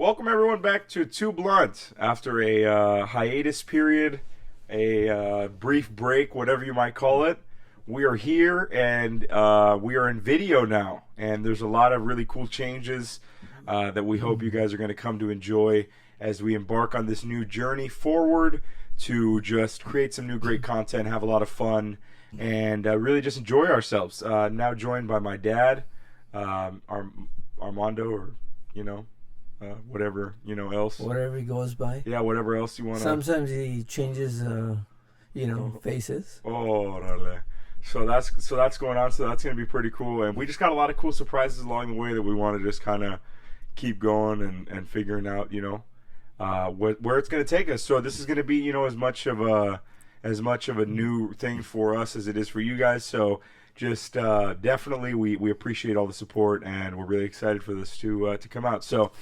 Welcome everyone back to Too Blunt after a hiatus period, a brief break, whatever you might call it. We are here and we are in video now, and there's a lot of really cool changes that we hope you guys are going to come to enjoy as we embark on this new journey forward to just create some new great content, have a lot of fun, and really just enjoy ourselves. Now joined by my dad, Armando, or whatever else. Whatever he goes by. Yeah, whatever else you want. Sometimes he changes, faces. Oh, so that's going on. So that's going to be pretty cool, and we just got a lot of cool surprises along the way that we want to just kind of keep going and figuring out, where it's going to take us. So this is going to be, as much of a new thing for us as it is for you guys. So just definitely we appreciate all the support, and we're really excited for this to come out. So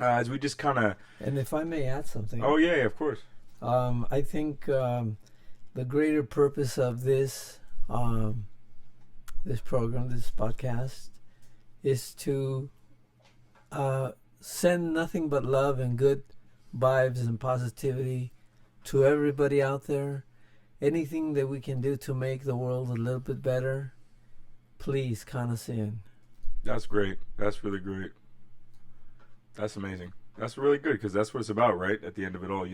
as we just kind of... And if I may add something. Oh, yeah, of course. I think the greater purpose of this program, this podcast, is to send nothing but love and good vibes and positivity to everybody out there. Anything that we can do to make the world a little bit better, please count us in. That's great. That's really great. That's amazing. That's really good, because that's what it's about, right? At the end of it all,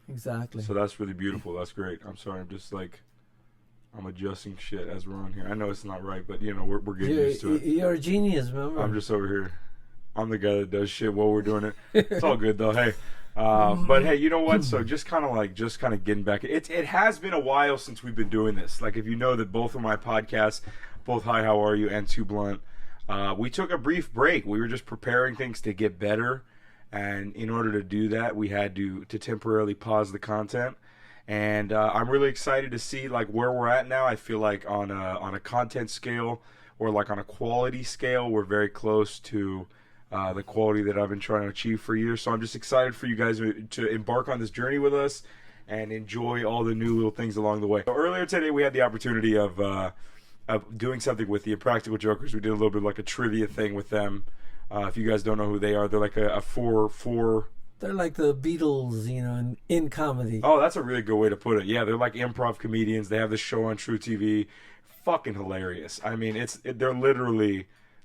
Exactly. So that's really beautiful. That's great. I'm sorry. I'm adjusting shit as we're on here. I know it's not right, but we're getting used to it. You're a genius, remember? I'm just over here. I'm the guy that does shit while we're doing it. It's all good though. Hey, but hey, you know what? So just kind of getting back. It has been a while since we've been doing this. Like, if you know that both of my podcasts, both Hi, How Are You and Too Blunt, we took a brief break. We were just preparing things to get better, and in order to do that, we had to temporarily pause the content. And I'm really excited to see like where we're at now. I feel like on a content scale, or like on a quality scale, we're very close to the quality that I've been trying to achieve for years. So I'm just excited for you guys to embark on this journey with us and enjoy all the new little things along the way. So earlier today, we had the opportunity of doing something with the Impractical Jokers. We did a little bit like a trivia thing with them. If you guys don't know who they are, they're like a four. They're like the Beatles, in comedy. Oh, that's a really good way to put it. Yeah, they're like improv comedians. They have this show on True TV. Fucking hilarious. I mean, they're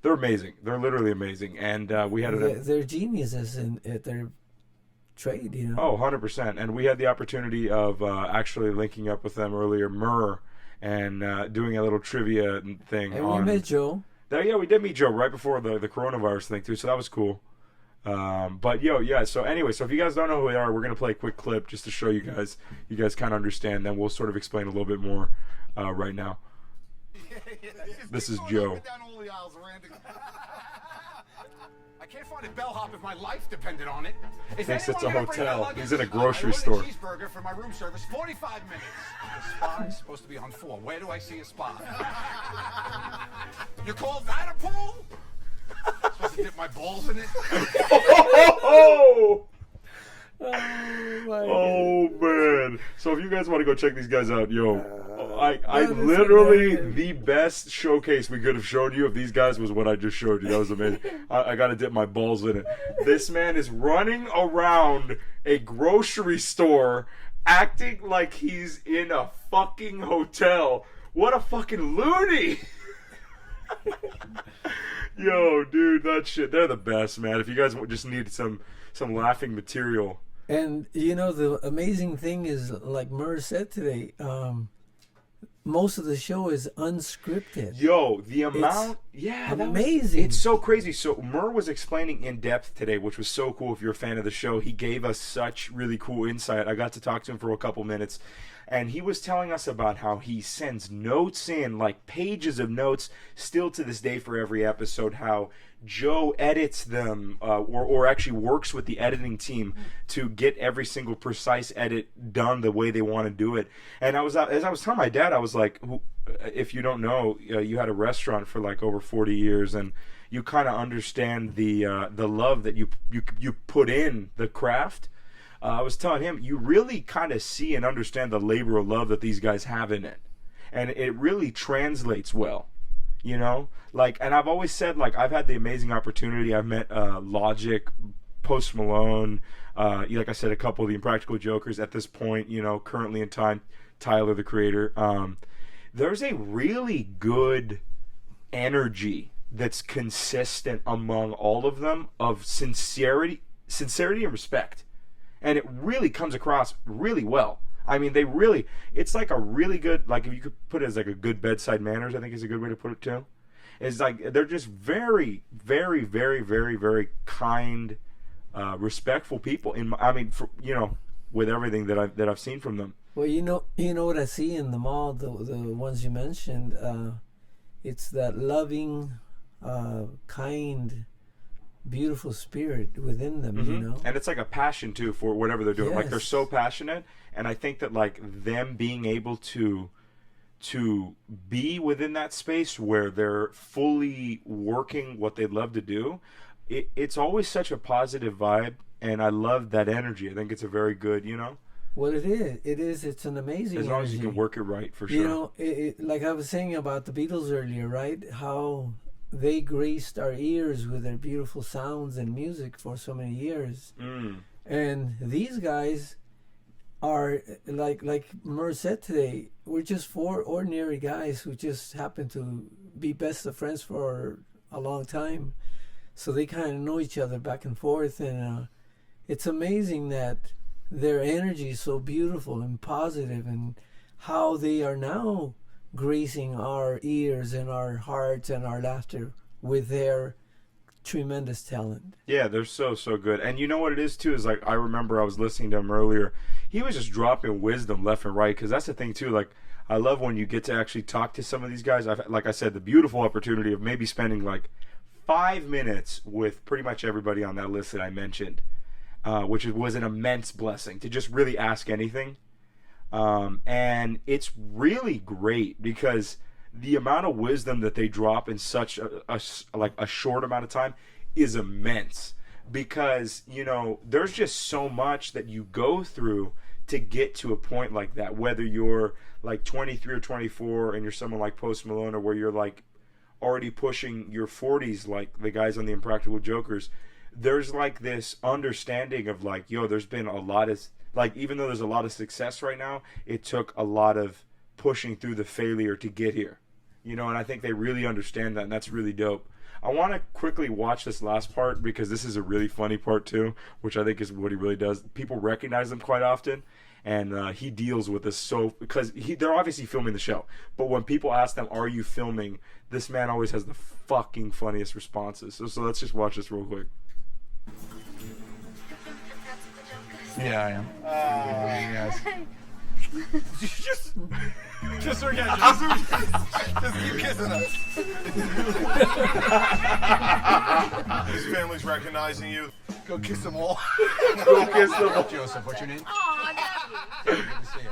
amazing. They're literally amazing. And we had they're geniuses at their trade, Oh, 100%. And we had the opportunity of actually linking up with them earlier, and doing a little trivia thing. And we met Joe. Yeah, we did meet Joe right before the coronavirus thing too, so that was cool. But so anyway, so if you guys don't know who they are, we're gonna play a quick clip just to show you guys kind of understand. Then we'll sort of explain a little bit more right now. This is Joe. I can't find a bellhop if my life depended on it. Thinks it's a hotel. He's in a grocery store. Cheeseburger for my room service, 45 minutes. The spa is supposed to be on 4. Where do I see a spa? You call that a pool? Supposed to dip my balls in it? Oh man! So if you guys want to go check these guys out, I literally the best showcase we could have showed you of these guys was what I just showed you. That was amazing. I got to dip my balls in it. This man is running around a grocery store, acting like he's in a fucking hotel. What a fucking loony! Yo, dude, that shit, they're the best, man. If you guys just need some laughing material. And, the amazing thing is, like Murr said today, most of the show is unscripted. Yo, the amount... amazing. It's so crazy. So Murr was explaining in depth today, which was so cool. If you're a fan of the show, he gave us such really cool insight. I got to talk to him for a couple minutes. And he was telling us about how he sends notes in, like pages of notes, still to this day for every episode, how Joe edits them, or actually works with the editing team to get every single precise edit done the way they want to do it. And as I was telling my dad, I was like, if you don't know, you had a restaurant for like over 40 years, and you kind of understand the love that you put in the craft. I was telling him, you really kind of see and understand the labor of love that these guys have in it. And it really translates well, and I've always said, like, I've had the amazing opportunity. I've met Logic, Post Malone, like I said, a couple of the Impractical Jokers at this point, currently in time, Tyler, the Creator. There's a really good energy that's consistent among all of them of sincerity and respect. And it really comes across really well. I mean, it's like a really good, like if you could put it as like a good bedside manners, I think is a good way to put it too. It's like they're just very, very, very, very, very kind, respectful people. With everything that I've seen from them. Well, you know what I see in them all, the ones you mentioned. It's that loving, kind, beautiful spirit within them, And it's like a passion too for whatever they're doing. Yes. Like they're so passionate, and I think that like them being able to be within that space where they're fully working what they love to do, it's always such a positive vibe, and I love that energy. I think it's a very good, Well, it is. It's an amazing as long as you energy. can work it right, for sure. Like I was saying about the Beatles earlier, right? How they graced our ears with their beautiful sounds and music for so many years. And these guys are, like Mur said today, we're just four ordinary guys who just happen to be best of friends for a long time. So they kind of know each other back and forth. And it's amazing that their energy is so beautiful and positive, and how they are now gracing our ears and our hearts and our laughter with their tremendous talent. Yeah, they're so good. And you know what it is too is like I remember I was listening to him earlier. He was just dropping wisdom left and right, because that's the thing too. Like I love when you get to actually talk to some of these guys. Like I said, the beautiful opportunity of maybe spending like 5 minutes with pretty much everybody on that list that I mentioned, which was an immense blessing to just really ask anything. And it's really great because the amount of wisdom that they drop in such a short amount of time is immense, because there's just so much that you go through to get to a point like that, whether you're like 23 or 24 and you're someone like Post Malone, or where you're like already pushing your 40s like the guys on the Impractical Jokers. There's like this understanding of like, there's been a lot of, like, even though there's a lot of success right now, it took a lot of pushing through the failure to get here, and I think they really understand that, and that's really dope. I want to quickly watch this last part, because this is a really funny part too, which I think is what he really does. People recognize him quite often, and he deals with this because they're obviously filming the show, but when people ask them, are you filming, this man always has the fucking funniest responses. So let's just watch this real quick. Yeah, I am. Yes. just forget. Just keep kissing us. His family's recognizing you. Go kiss them all. Go kiss them all. Joseph, what's your name? Aw, Daddy. Good to see you.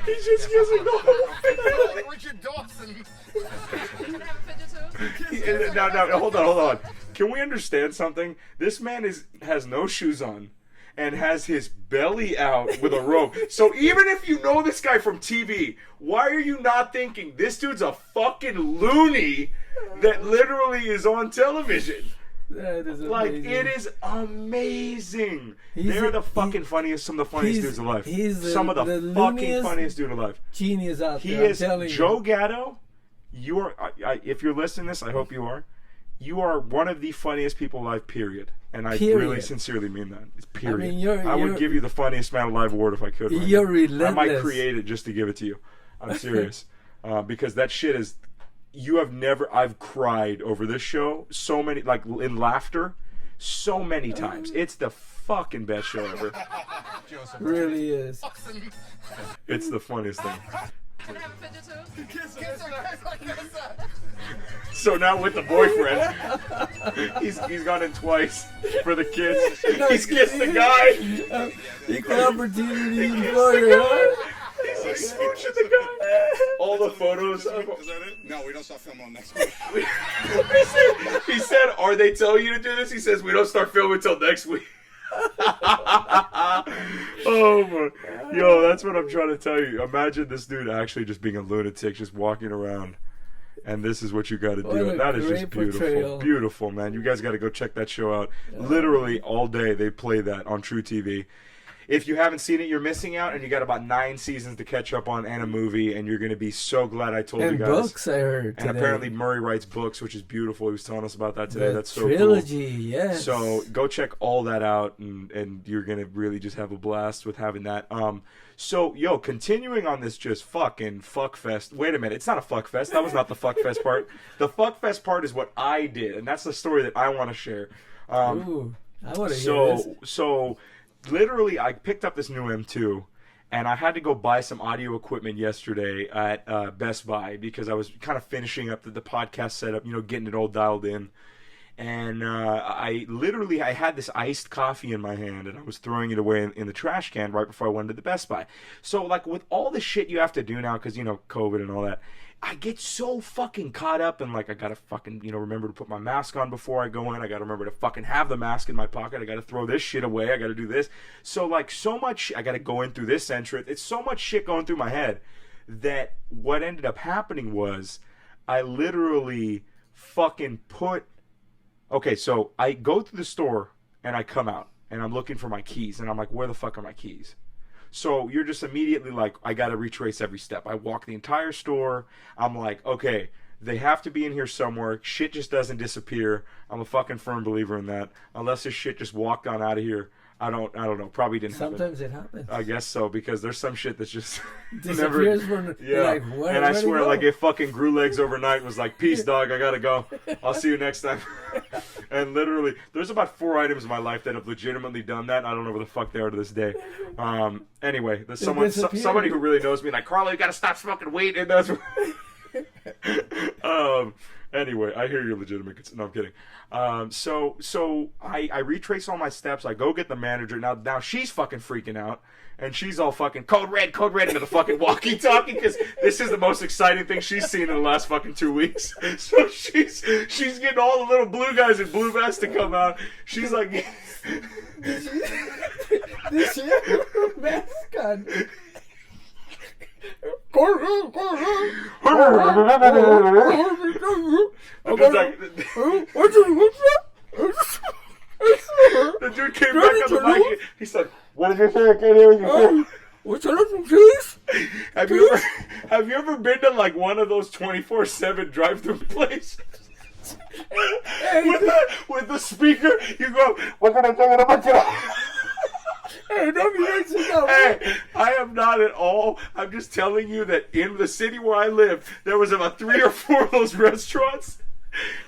He's just kissing the whole Like Richard Dawson. Can I have a fidget too? No, hold on. Can we understand something? This man has no shoes on and has his belly out with a robe. So even if you know this guy from TV, why are you not thinking this dude's a fucking loony that literally is on television? That is Like, amazing. it is amazing. He's They're a- the fucking funniest, some of the funniest he's- dudes alive. he's Some of the fucking looniest funniest dude alive. Genius out He there, is I'm telling Joe you. Gatto. You are, if you're listening to this, I hope you are. You are one of the funniest people alive. Period. And I really Period. sincerely mean that. It's period. I mean, I would give you the funniest man alive award if I could. Right You're now. relentless. I might create it just to give it to you. I'm serious, because that shit is. I've cried over this show so many, like in laughter, so many times. It's the fucking best show ever. Joseph, Really is. It's the funniest thing. Can I have a fidget too? kiss her. So now with the boyfriend, he's gone in twice for the kids. He's kissed the guy. Equal opportunity He kissed employer. the Huh? guy. He's smooching the guy. All the photos. Is that it? No, we don't start filming on next week. He said, "Are they telling you to do this?" He says, "We don't start filming until next week." Oh my, yo, that's what I'm trying to tell you. Imagine this dude actually just being a lunatic, just walking around. and this is what you got to What do. a That is great just beautiful. portrayal. Beautiful, man. You guys got to go check that show out. Literally all day they play that on True TV. If you haven't seen it, you're missing out, and you got about 9 seasons to catch up on and a movie, and you're going to be so glad I told And you guys. books, I heard And today. apparently Murray writes books, which is beautiful. He was telling us about that today. The That's so trilogy, cool. yes. So go check all that out, and you're going to really just have a blast with having that. So, continuing on this just fucking fuck fest. Wait a minute. It's not a fuck fest. That was not the fuck fest part. The fuck fest part is what I did, and that's the story that I want to share. Ooh, I want to hear this. So literally, I picked up this new M2, and I had to go buy some audio equipment yesterday at Best Buy because I was kind of finishing up the podcast setup, getting it all dialed in. And I had this iced coffee in my hand, and I was throwing it away in the trash can right before I went to the Best Buy. So, like, with all the shit you have to do now, because, COVID and all that, I get so fucking caught up in, like, I gotta fucking, remember to put my mask on before I go in. I gotta remember to fucking have the mask in my pocket. I gotta throw this shit away. I gotta do this. So, like, so much, I gotta go in through this entrance. It's so much shit going through my head that what ended up happening was I literally fucking okay, so I go to the store and I come out and I'm looking for my keys and I'm like, where the fuck are my keys? So you're just immediately like, I got to retrace every step. I walk the entire store. I'm like, okay, they have to be in here somewhere. Shit just doesn't disappear. I'm a fucking firm believer in that. Unless this shit just walked on out of here. I don't know. Probably didn't happen. Sometimes it happens. I guess so, because there's some shit that's just Disappears when you're like, where, and I where'd it swear, go? like, it fucking grew legs overnight. Was like, peace, dog. I gotta go. I'll see you next time. And literally, there's about 4 items in my life that have legitimately done that. I don't know where the fuck they are to this day. Anyway, there's somebody who really knows me, like, Carlo, you gotta stop smoking weed. And that's. Anyway, I hear you're legitimate. No, I'm kidding. So I retrace all my steps. I go get the manager. Now she's fucking freaking out. And she's all fucking code red into the fucking walkie-talkie, because this is the most exciting thing she's seen in the last fucking 2 weeks. So she's getting all the little blue guys in blue vests to come out. She's like... This is mascot. The dude came back on the mic. He said, "What did you say? I can't hear you." What's that, please? Have you ever been to like one of those 24/7 drive-through places? with the speaker, you go, "What can I tell you about you?" Hey, I am not at all. I'm just telling you that in the city where I live, there was about 3 or 4 of those restaurants.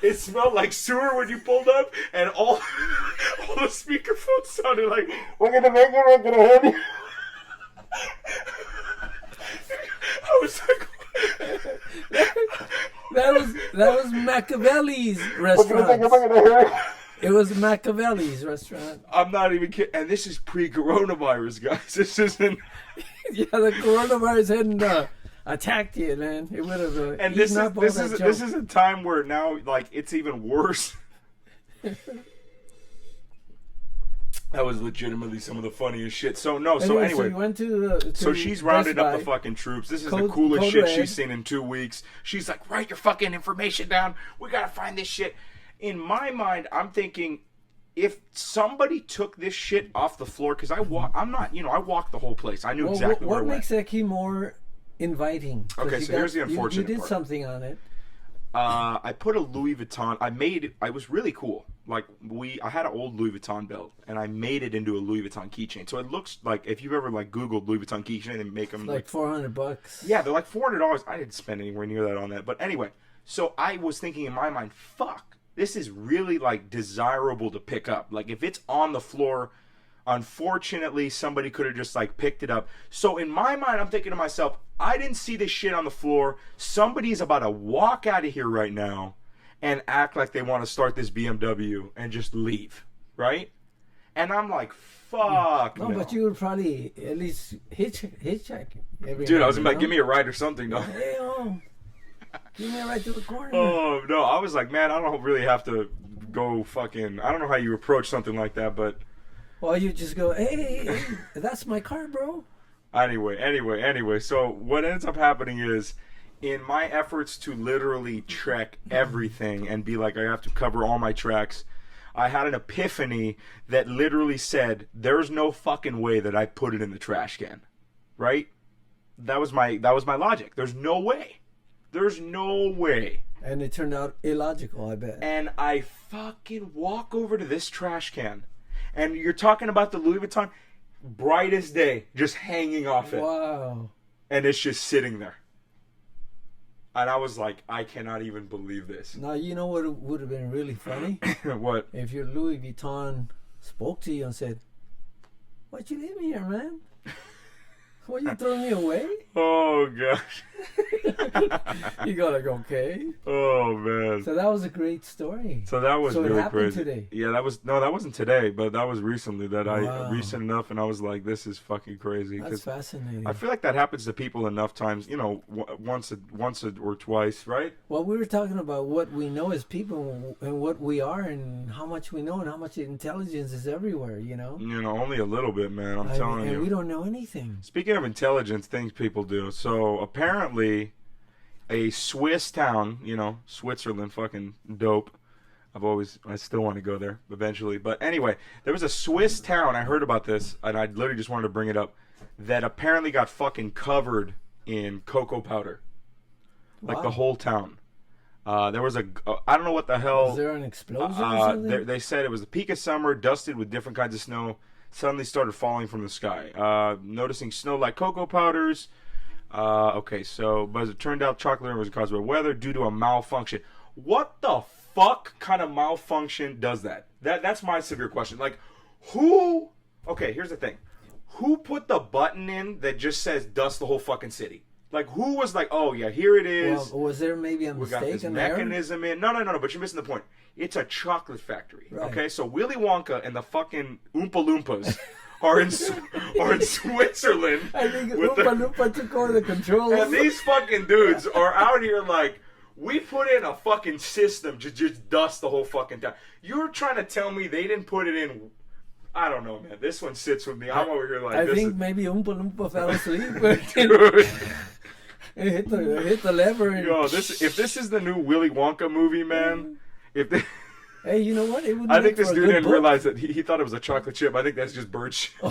It smelled like sewer when you pulled up, and all the speakerphones sounded like, "We're gonna make it, we're gonna have you." I was like, that was Machiavelli's restaurant. It was Machiavelli's restaurant. I'm not even kidding. And this is pre-coronavirus, guys. This isn't. Yeah, the coronavirus hadn't attacked you, man. It would have. And this is a time where now, like, it's even worse. That was legitimately some of the funniest shit. So anyway, so you went so she's rounded up the fucking troops. This is the coolest shit she's seen in 2 weeks. She's like, write your fucking information down. We gotta find this shit. In my mind, I'm thinking, if somebody took this shit off the floor, because I walk the whole place. I knew exactly where it went. What makes that key more inviting? Okay, so here's the unfortunate You did part. something on it. I put a Louis Vuitton. It was really cool. Like, I had an old Louis Vuitton belt, and I made it into a Louis Vuitton keychain. So it looks like, if you've ever like Googled Louis Vuitton keychain and make them like $400. Yeah, they're like $400. I didn't spend anywhere near that on that. But anyway, so I was thinking in my mind, fuck, this is really like desirable to pick up. Like, if it's on the floor, unfortunately, somebody could have just like picked it up. So in my mind, I'm thinking to myself, I didn't see this shit on the floor. Somebody's about to walk out of here right now and act like they want to start this BMW and just leave, right? And I'm like, fuck. No, but you would probably at least hitchhike. Dude, I was like, give me a ride or something, though. Hey, give me a ride to the corner. Oh, no, I was like, man, I don't really have to go fucking... I don't know how you approach something like that, but... Well, you just go, hey, that's my car, bro. Anyway. So what ends up happening is in my efforts to literally trek everything and be like, I have to cover all my tracks, I had an epiphany that literally said, there's no fucking way that I put it in the trash can. Right? That was my logic. There's no way. There's no way. And it turned out illogical, I bet. And I fucking walk over to this trash can. And you're talking about the Louis Vuitton, bright as day, just hanging off it. Wow. And it's just sitting there. And I was like, I cannot even believe this. Now, you know what would have been really funny? What? If your Louis Vuitton spoke to you and said, "What you leaving here, man? What, you throwing me away?" Oh, gosh. You go like, okay. Oh, man. So that was a great story. So that was So it really happened crazy. today? Yeah, that wasn't today, but that was recently that Wow. recent enough, and I was like, this is fucking crazy. That's 'Cause fascinating. I feel like that happens to people enough times, once or twice, right? Well, we were talking about what we know as people and what we are and how much we know and how much intelligence is everywhere, you know? Only a little bit, man. I'm telling and you. we don't know anything. Speaking of intelligence, things people do. So apparently, a Swiss town, Switzerland, fucking dope. I still want to go there eventually. But anyway, there was a Swiss town, I heard about this, and I literally just wanted to bring it up, that apparently got fucking covered in cocoa powder. Like the Wow. whole town. There was I don't know what the hell. Was there an explosion or something? They said it was the peak of summer, dusted with different kinds of snow, suddenly started falling from the sky. Noticing snow like cocoa powders. But as it turned out, chocolate was caused by weather due to a malfunction. What the fuck kind of malfunction does that? That's my severe question. Like, who... Okay, here's the thing. Who put the button in that just says dust the whole fucking city? Like, who was like, oh, yeah, here it is. Well, was there maybe a We got mistake this in there? mechanism in. No, but you're missing the point. It's a chocolate factory. Right. Okay, so Willy Wonka and the fucking Oompa Loompas are in Switzerland. I think with Oompa Loompa took over the controls. and these fucking dudes are out here like, we put in a fucking system to just dust the whole fucking town. You're trying to tell me they didn't put it in? I don't know, man. This one sits with me. I'm over here like, I this think is... maybe Oompa Loompa fell asleep. Dude. It hit the lever. And Yo, if this is the new Willy Wonka movie, man, hey, you know what? It would I make think this for a dude good didn't book. realize that he thought it was a chocolate chip. I think that's just bird shit. I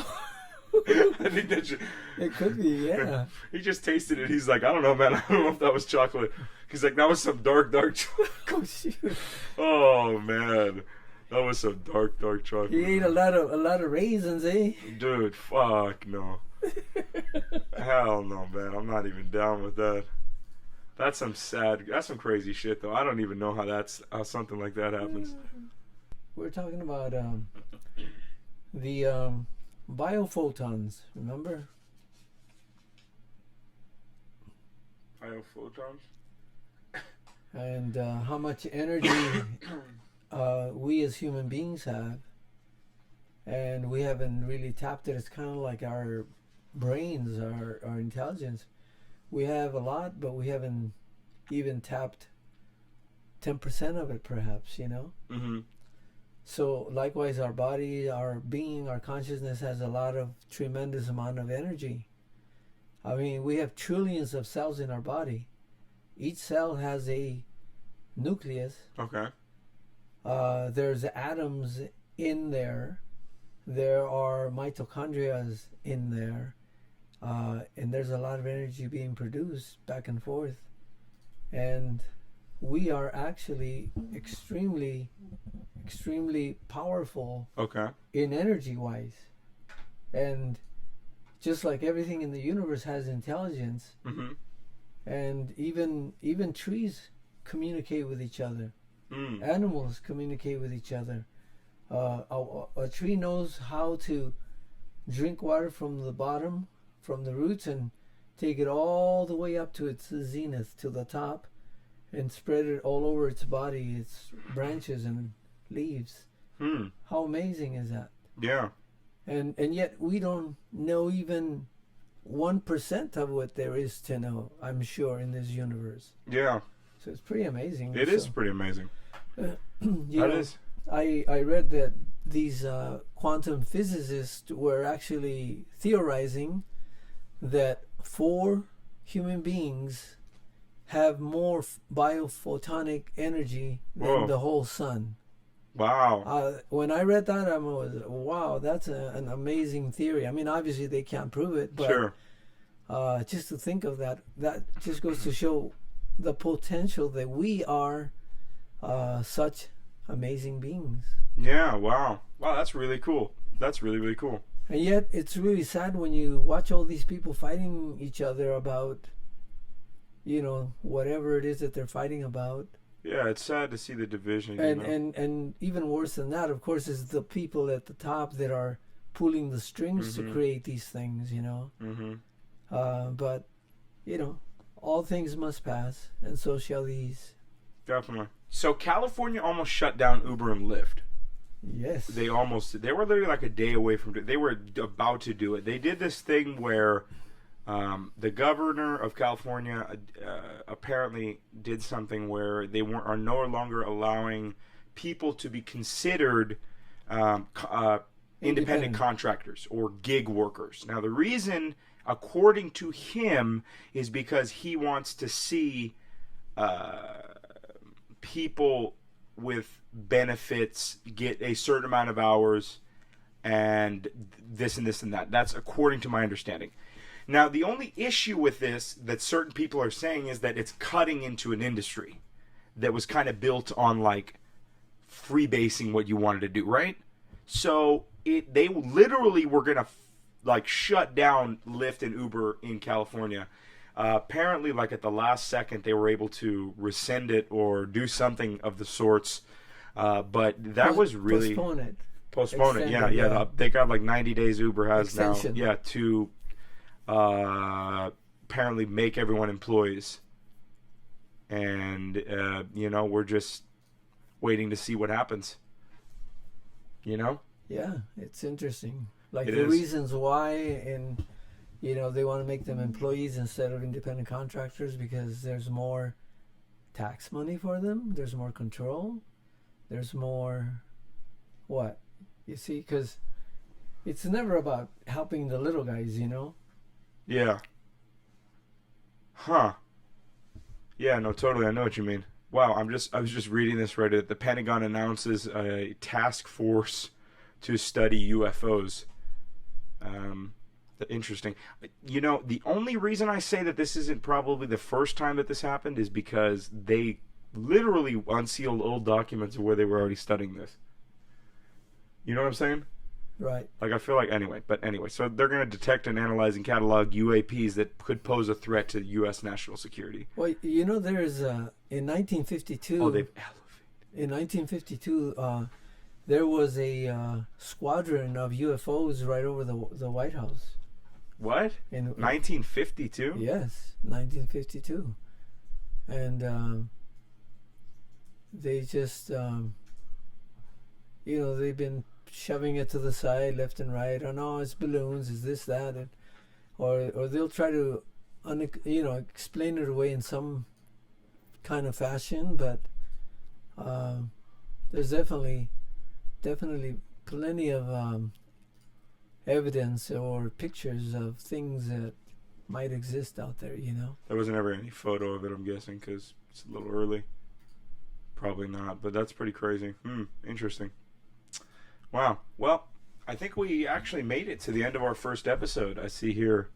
think that's just, It could be, yeah. he just tasted it. He's like, I don't know, man. I don't know if that was chocolate. He's like, that was some dark chocolate. Oh, shoot. Oh man, that was some dark chocolate. He ate a lot of raisins, eh? Dude, fuck no. Hell no, man. I'm not even down with that. That's some crazy shit though. I don't even know how something like that happens. We're talking about the biophotons, remember? Biophotons? And how much energy we as human beings have. And we haven't really tapped it. It's kind of like our brains, our intelligence. We have a lot, but we haven't even tapped 10% of it, perhaps, you know? Mm-hmm. So likewise, our body, our being, our consciousness has a lot of tremendous amount of energy. I mean, we have trillions of cells in our body. Each cell has a nucleus. Okay. There's atoms in there. There are mitochondria in there. And there's a lot of energy being produced back and forth. And we are actually extremely powerful Okay. in energy-wise. And just like everything in the universe has intelligence, Mm-hmm. and even trees communicate with each other. Mm. Animals communicate with each other. A tree knows how to drink water from the bottom, from the roots, and take it all the way up to its zenith, to the top, and spread it all over its body, its branches and leaves. Hmm. How amazing is that? Yeah. And yet we don't know even 1% of what there is to know, I'm sure, in this universe. Yeah. So it's pretty amazing. It is pretty amazing. You That know, is. I read that these quantum physicists were actually theorizing that 4 human beings have more biophotonic energy than Whoa. the whole sun. Wow. When I read that, I was, wow, that's an amazing theory. I mean, obviously they can't prove it, but Sure. just to think of that just goes to show the potential that we are such amazing beings. Yeah. Wow. Wow. That's really cool. That's really, really cool. And yet, it's really sad when you watch all these people fighting each other about, whatever it is that they're fighting about. Yeah, it's sad to see the division. And even worse than that, of course, is the people at the top that are pulling the strings to create these things, Mm-hmm. But, all things must pass, and so shall these. Definitely. So California almost shut down Uber and Lyft. Yes. They were literally like a day away from it. They were about to do it. They did this thing where the governor of California apparently did something where they are no longer allowing people to be considered independent contractors or gig workers. Now, the reason, according to him, is because he wants to see people with benefits get a certain amount of hours and this and this and that. That's according to my understanding. Now, the only issue with this that certain people are saying is that it's cutting into an industry that was kind of built on like freebasing what you wanted to do, right? So they literally were going to like shut down Lyft and Uber in California. Apparently, like at the last second, they were able to rescind it or do something of the sorts. But that was really postpone it. Yeah. They got like 90 days. Uber has Extension. now, to apparently make everyone employees. And we're just waiting to see what happens. Yeah, it's interesting. Like It the is. reasons why, and they want to make them employees instead of independent contractors because there's more tax money for them. There's more control. There's more, what? You see, because it's never about helping the little guys, Yeah. Huh. Yeah, no, totally. I know what you mean. Wow, I was just reading this right at the Pentagon announces a task force to study UFOs. Interesting. The only reason I say that this isn't probably the first time that this happened is because they literally unsealed old documents of where they were already studying this. You know what I'm saying? Right. Like, I feel like, anyway, so they're going to detect and analyze and catalog UAPs that could pose a threat to U.S. national security. Well, there's, in 1952... Oh, they've elevated. In 1952, there was a squadron of UFOs right over the White House. What? In 1952? Yes, 1952. And they just, they've been shoving it to the side, left and right. Oh no, it's balloons, it's this, that, and, or they'll try to, explain it away in some kind of fashion. But there's definitely plenty of evidence or pictures of things that might exist out there. There wasn't ever any photo of it, I'm guessing, because it's a little early. Probably not, but that's pretty crazy. Interesting. Wow. Well, I think we actually made it to the end of our first episode. I see here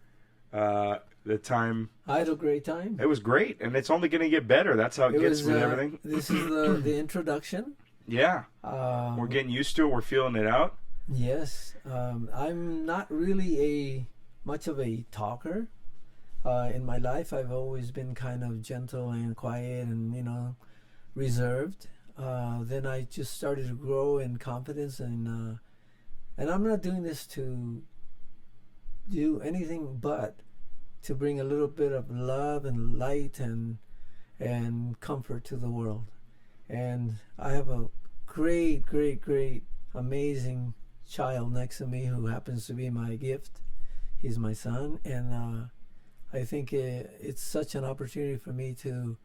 the time. I had a great time. It was great, and it's only going to get better. That's how it gets with everything. This is the introduction. Yeah. We're getting used to it. We're feeling it out. Yes. I'm not really much of a talker. In my life, I've always been kind of gentle and quiet and, reserved. Then I just started to grow in confidence, and I'm not doing this to do anything but to bring a little bit of love and light and comfort to the world. And I have a great, amazing child next to me who happens to be my gift. He's my son, and I think it's such an opportunity for me to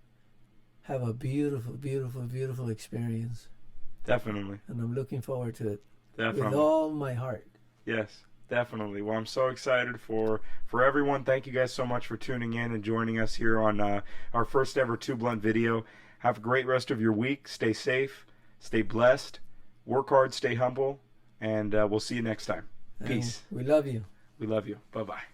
have a beautiful experience. Definitely. And I'm looking forward to it. Definitely. With all my heart. Yes, Definitely. Well, I'm so excited for everyone. Thank you guys so much for tuning in and joining us here on our first ever Two Blunt video. Have a great rest of your week. Stay safe. Stay blessed. Work hard. Stay humble. And we'll see you next time. Peace. We love you. We love you. Bye-bye.